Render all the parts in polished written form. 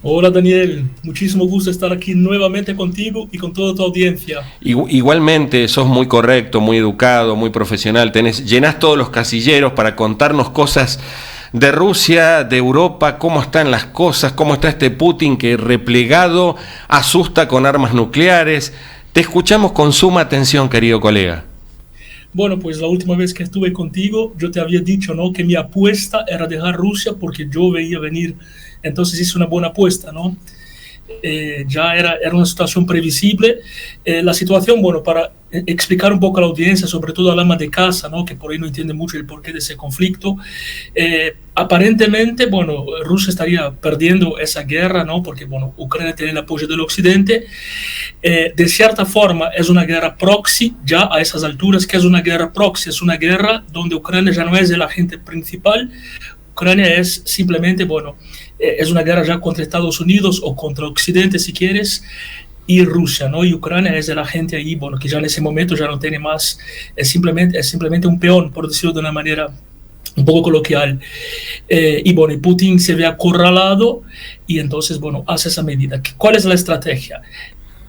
Hola Daniel, muchísimo gusto estar aquí nuevamente contigo y con toda tu audiencia. Igualmente, sos muy correcto, muy educado, muy profesional. Llenás todos los casilleros para contarnos cosas de Rusia, de Europa, cómo están las cosas, cómo está este Putin que replegado asusta con armas nucleares. Te escuchamos con suma atención, querido colega. Bueno, pues la última vez que estuve contigo, yo te había dicho, ¿no? Que mi apuesta era dejar Rusia porque yo veía venir. Entonces hice una buena apuesta, ¿no? Ya era una situación previsible. La situación, bueno, para explicar un poco a la audiencia, sobre todo al ama de casa, ¿no? Que por ahí no entiende mucho el porqué de ese conflicto. Aparentemente, bueno, Rusia estaría perdiendo esa guerra, ¿no? Porque, bueno, Ucrania tiene el apoyo del Occidente. De cierta forma, es una guerra proxy, ya a esas alturas, que es una guerra proxy, es una guerra donde Ucrania ya no es el agente principal. Ucrania es simplemente, bueno, es una guerra ya contra Estados Unidos o contra Occidente, si quieres, y Rusia, ¿no? Y Ucrania es el agente ahí, bueno, que ya en ese momento ya no tiene más, es simplemente un peón, por decirlo de una manera un poco coloquial. Y bueno, y Putin se ve acorralado y entonces, bueno, hace esa medida. ¿Cuál es la estrategia?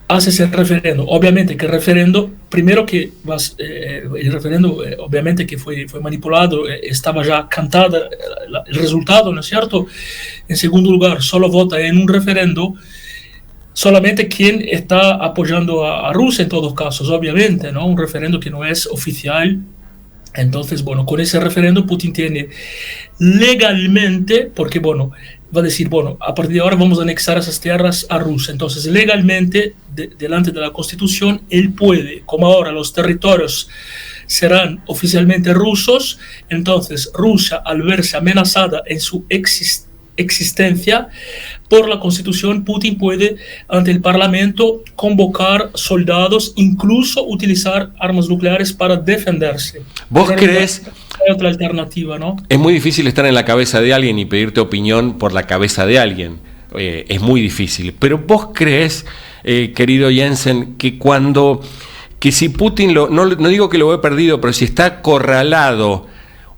Hace ese referendo. Obviamente que el referendo, primero que el referendo, obviamente que fue manipulado, estaba ya cantada el resultado, ¿no es cierto? En segundo lugar, solo vota en un referendo solamente quien está apoyando a Rusia en todos casos, obviamente, ¿no? Un referendo que no es oficial. Entonces, bueno, con ese referendo Putin tiene legalmente, porque, bueno, va a decir, bueno, a partir de ahora vamos a anexar esas tierras a Rusia. Entonces, legalmente, delante de la Constitución, él puede, como ahora los territorios serán oficialmente rusos, entonces Rusia, al verse amenazada en su existencia por la Constitución, Putin puede, ante el Parlamento, convocar soldados, incluso utilizar armas nucleares para defenderse. ¿Vos Pero crees? hay otra alternativa, ¿no? Es muy difícil estar en la cabeza de alguien y pedirte opinión por la cabeza de alguien. Es muy difícil. Pero vos crees, querido Jensen, que si Putin, no digo que lo ve perdido, pero si está acorralado,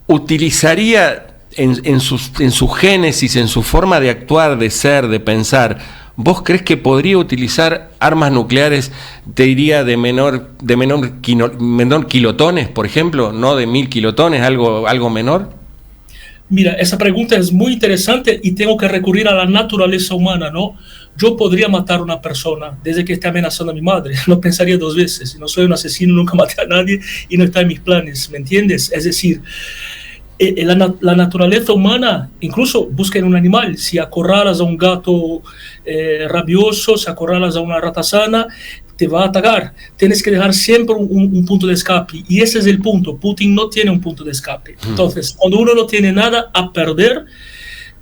utilizaría en su génesis, en su forma de actuar, de ser, de pensar, ¿vos crees que podría utilizar armas nucleares, te diría, de menor kilotones, por ejemplo, no de 1000 kilotones, algo menor? Mira, esa pregunta es muy interesante y tengo que recurrir a la naturaleza humana, ¿no? Yo podría matar a una persona desde que esté amenazando a mi madre. No pensaría dos veces. No soy un asesino, nunca maté a nadie y no está en mis planes, ¿me entiendes? Es decir, la naturaleza humana, incluso busca en un animal, si acorralas a un gato rabioso, si acorralas a una ratazana, te va a atacar. Tienes que dejar siempre un punto de escape. Y ese es el punto. Putin no tiene un punto de escape. Entonces, cuando uno no tiene nada a perder,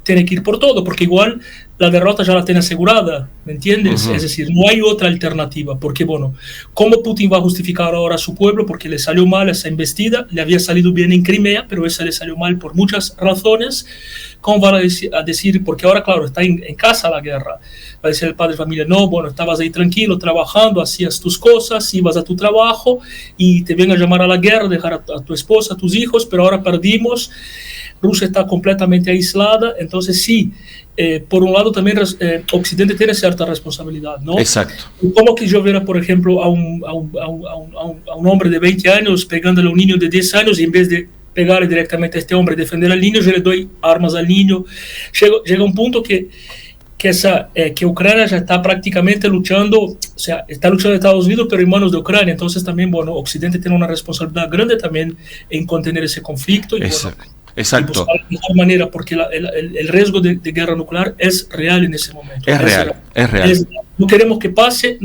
tiene que ir por todo, porque igual la derrota ya la tiene asegurada, ¿me entiendes? Es decir, no hay otra alternativa, porque bueno, ¿cómo Putin va a justificar ahora a su pueblo? Porque le salió mal esa embestida, le había salido bien en Crimea, pero esa le salió mal por muchas razones. ¿Cómo van a decir? Porque ahora, claro, está en casa la guerra. Va a decir el padre de familia, no, bueno, estabas ahí tranquilo, trabajando, hacías tus cosas, ibas a tu trabajo y te ven a llamar a la guerra, dejar a tu esposa, a tus hijos, pero ahora perdimos. Rusia está completamente aislada, entonces sí, por un lado también Occidente tiene cierta responsabilidad, ¿no? Exacto. Como que yo viera, por ejemplo, a un hombre de 20 años pegándole a un niño de 10 años y en vez de pegarle directamente a este hombre y defender al niño, yo le doy armas al niño. Llega un punto que Ucrania ya está prácticamente luchando, o sea, está luchando Estados Unidos, pero en manos de Ucrania. Entonces también, bueno, Occidente tiene una responsabilidad grande también en contener ese conflicto. Y, bueno, exacto. Y buscar la mejor manera, porque el riesgo de guerra nuclear es real en ese momento. Es real. No queremos que pase,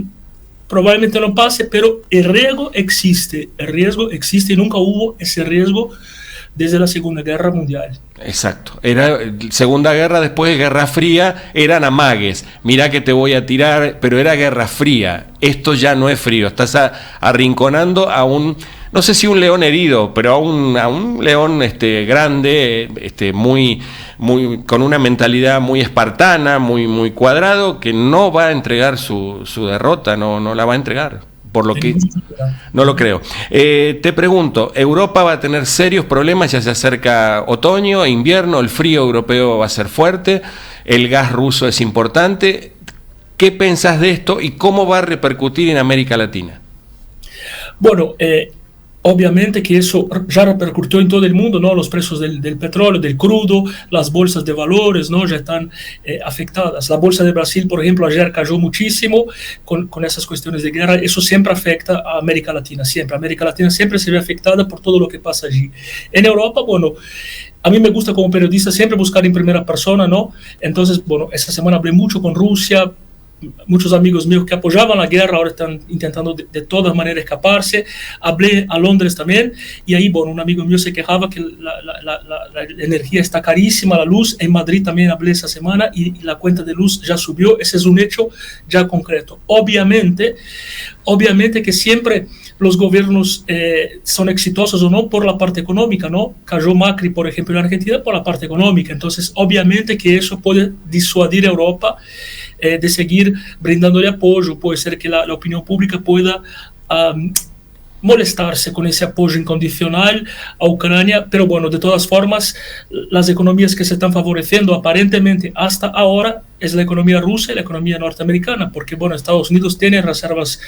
probablemente no pase, pero el riesgo existe y nunca hubo ese riesgo desde la Segunda Guerra Mundial. Exacto, era Segunda Guerra, después de Guerra Fría, eran amagues, mirá que te voy a tirar, pero era Guerra Fría, esto ya no es frío, estás arrinconando a un, no sé si un león herido, pero a un león grande, muy, con una mentalidad muy espartana, muy cuadrado, que no va a entregar su derrota, no la va a entregar. por lo que no lo creo. Te pregunto, ¿Europa va a tener serios problemas? Ya se acerca otoño, invierno, el frío europeo va a ser fuerte, el gas ruso es importante. ¿Qué pensás de esto y cómo va a repercutir en América Latina? Bueno, obviamente que eso ya repercutió en todo el mundo, ¿no? Los precios del petróleo, del crudo, las bolsas de valores, ¿no? Ya están afectadas. La bolsa de Brasil, por ejemplo, ayer cayó muchísimo con esas cuestiones de guerra. Eso siempre afecta a América Latina, siempre. América Latina siempre se ve afectada por todo lo que pasa allí. En Europa, bueno, a mí me gusta como periodista siempre buscar en primera persona, ¿no? Entonces, bueno, esta semana hablé mucho con Rusia. Muchos amigos míos que apoyaban la guerra ahora están intentando de todas maneras escaparse. Hablé a Londres también y ahí, bueno, un amigo mío se quejaba que la energía está carísima, la luz. En Madrid también hablé esa semana y la cuenta de luz ya subió. Ese es un hecho ya concreto. Obviamente que siempre los gobiernos son exitosos o no por la parte económica, ¿no? Cayó Macri, por ejemplo, en Argentina por la parte económica. Entonces, obviamente que eso puede disuadir a Europa de seguir brindándole apoyo. Puede ser que la opinión pública pueda molestarse con ese apoyo incondicional a Ucrania, pero bueno, de todas formas, las economías que se están favoreciendo aparentemente hasta ahora es la economía rusa y la economía norteamericana, porque bueno, Estados Unidos tiene reservas,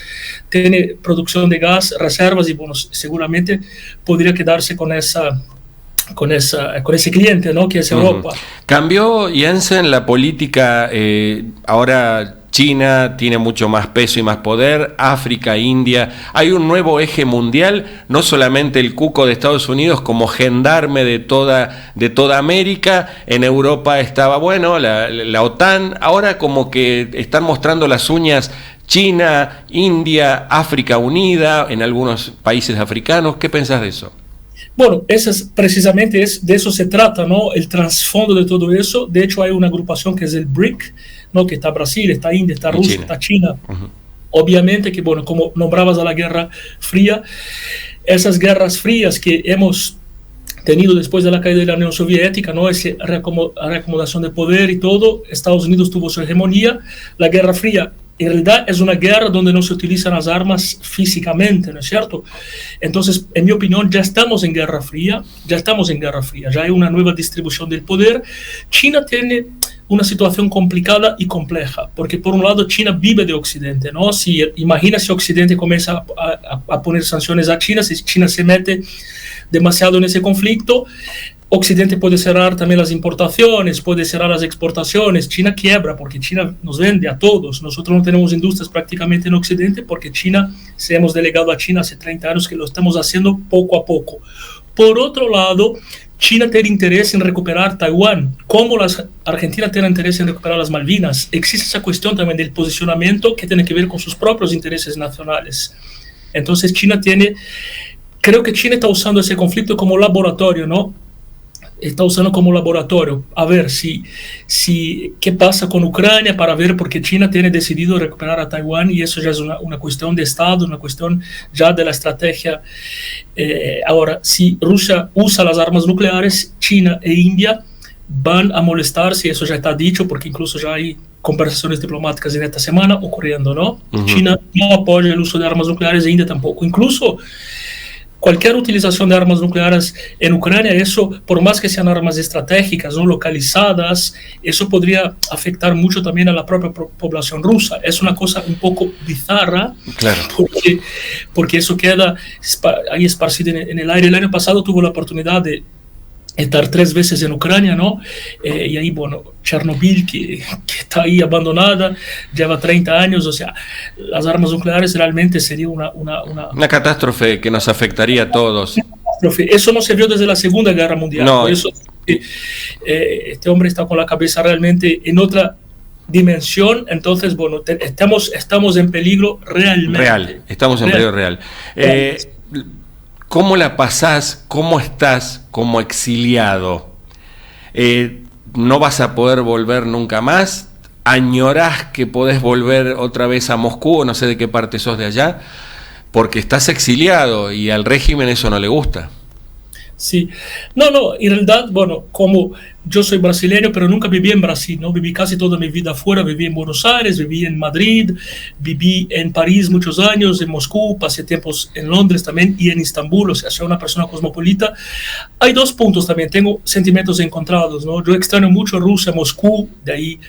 tiene producción de gas, reservas, y bueno, seguramente podría quedarse con ese cliente, ¿no? Que es Europa. ¿Cambió, Jensen, la política? Ahora China tiene mucho más peso y más poder, África, India. Hay un nuevo eje mundial, no solamente el cuco de Estados Unidos como gendarme de toda América. En Europa estaba, bueno, la OTAN. Ahora como que están mostrando las uñas China, India, África unida, en algunos países africanos. ¿Qué pensás de eso? Bueno, precisamente de eso se trata, ¿no? El trasfondo de todo eso. De hecho, hay una agrupación que es el BRIC, ¿no? Que está Brasil, está India, está Rusia, está China. Obviamente que, bueno, como nombrabas a la Guerra Fría, esas guerras frías que hemos tenido después de la caída de la Unión Soviética, ¿no? Esa reacomodación de poder y todo, Estados Unidos tuvo su hegemonía. La Guerra Fría en realidad es una guerra donde no se utilizan las armas físicamente, ¿no es cierto? Entonces, en mi opinión, ya estamos en Guerra Fría, ya hay una nueva distribución del poder. China tiene una situación complicada y compleja, porque por un lado China vive de Occidente, ¿no? Imagina si Occidente comienza a poner sanciones a China, si China se mete demasiado en ese conflicto, Occidente puede cerrar también las importaciones, puede cerrar las exportaciones, China quiebra porque China nos vende a todos. Nosotros no tenemos industrias prácticamente en Occidente porque China, se hemos delegado a China hace 30 años que lo estamos haciendo poco a poco. Por otro lado, China tiene interés en recuperar Taiwán, como Argentina tiene interés en recuperar las Malvinas. Existe esa cuestión también del posicionamiento que tiene que ver con sus propios intereses nacionales. Entonces creo que China está usando ese conflicto como laboratorio, ¿no? Está usando como laboratorio a ver qué pasa con Ucrania, para ver, porque China tiene decidido recuperar a Taiwán y eso ya es una cuestión de Estado, una cuestión ya de la estrategia. Ahora, si Rusia usa las armas nucleares, China e India van a molestarse, eso ya está dicho, porque incluso ya hay conversaciones diplomáticas en esta semana ocurriendo, ¿no? China no apoya el uso de armas nucleares e India tampoco. Incluso cualquier utilización de armas nucleares en Ucrania, eso, por más que sean armas estratégicas, no localizadas, eso podría afectar mucho también a la propia población rusa. Es una cosa un poco bizarra, claro, porque eso queda ahí esparcido en el aire. El año pasado tuve la oportunidad de estar 3 veces en Ucrania, ¿no? Y ahí, bueno, Chernobyl, que está ahí abandonada, lleva 30 años, o sea, las armas nucleares realmente sería una catástrofe que nos afectaría a todos. Eso no se vio desde la Segunda Guerra Mundial. No. Por eso este hombre está con la cabeza realmente en otra dimensión. Entonces, bueno, estamos en peligro realmente. Estamos en peligro real. ¿Cómo la pasás? ¿Cómo estás como exiliado? ¿No vas a poder volver nunca más? ¿Añorás que podés volver otra vez a Moscú, o no sé de qué parte sos de allá? Porque estás exiliado y al régimen eso no le gusta. Sí, no, en realidad, bueno, como yo soy brasileño, pero nunca viví en Brasil, ¿no? Viví casi toda mi vida afuera, viví en Buenos Aires, viví en Madrid, viví en París muchos años, en Moscú, pasé tiempos en Londres también y en Estambul, o sea, soy una persona cosmopolita. Hay dos puntos también, tengo sentimientos encontrados, ¿no? Yo extraño mucho Rusia, Moscú, de ahí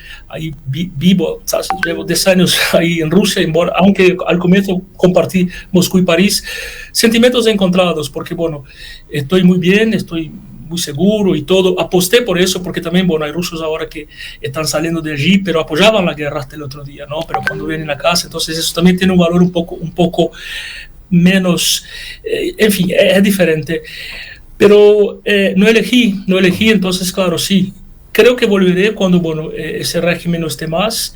vivo, ¿sabes? Llevo 10 años ahí en Rusia, aunque al comienzo compartí Moscú y París. Sentimientos encontrados, porque bueno, estoy muy bien, estoy muy seguro y todo. Aposté por eso, porque también, bueno, hay rusos ahora que están saliendo de allí, pero apoyaban la guerra hasta el otro día, ¿no? Pero cuando vienen a casa, entonces eso también tiene un valor un poco menos, en fin, es diferente. Pero no elegí, entonces, claro, sí. Creo que volveré cuando, bueno, ese régimen no esté más,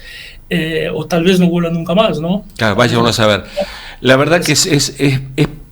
o tal vez no vuelva nunca más, ¿no? Claro, vaya uno a saber. La verdad que es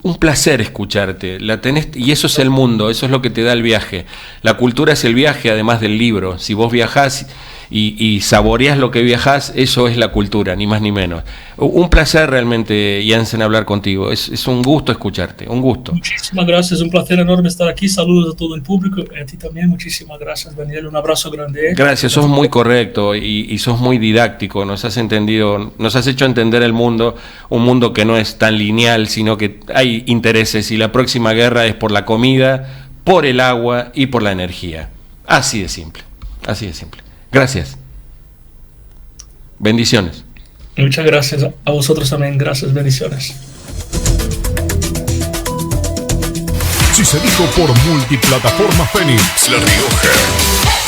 un placer escucharte. La tenés, y eso es el mundo, eso es lo que te da el viaje. La cultura es el viaje, además del libro. Si vos viajás y saboreás lo que viajás, eso es la cultura, ni más ni menos. Un placer realmente, Jensen, hablar contigo. Es un gusto escucharte, un gusto. Muchísimas gracias, un placer enorme estar aquí. Saludos a todo el público, a ti también. Muchísimas gracias, Daniel. Un abrazo grande. Gracias, sos muy correcto y sos muy didáctico. Nos has hecho entender el mundo, un mundo que no es tan lineal, sino que hay intereses y la próxima guerra es por la comida, por el agua y por la energía. Así de simple, así de simple. Gracias. Bendiciones. Muchas gracias a vosotros también. Gracias, bendiciones. Si se dijo por Multiplataforma Fénix, La Rioja.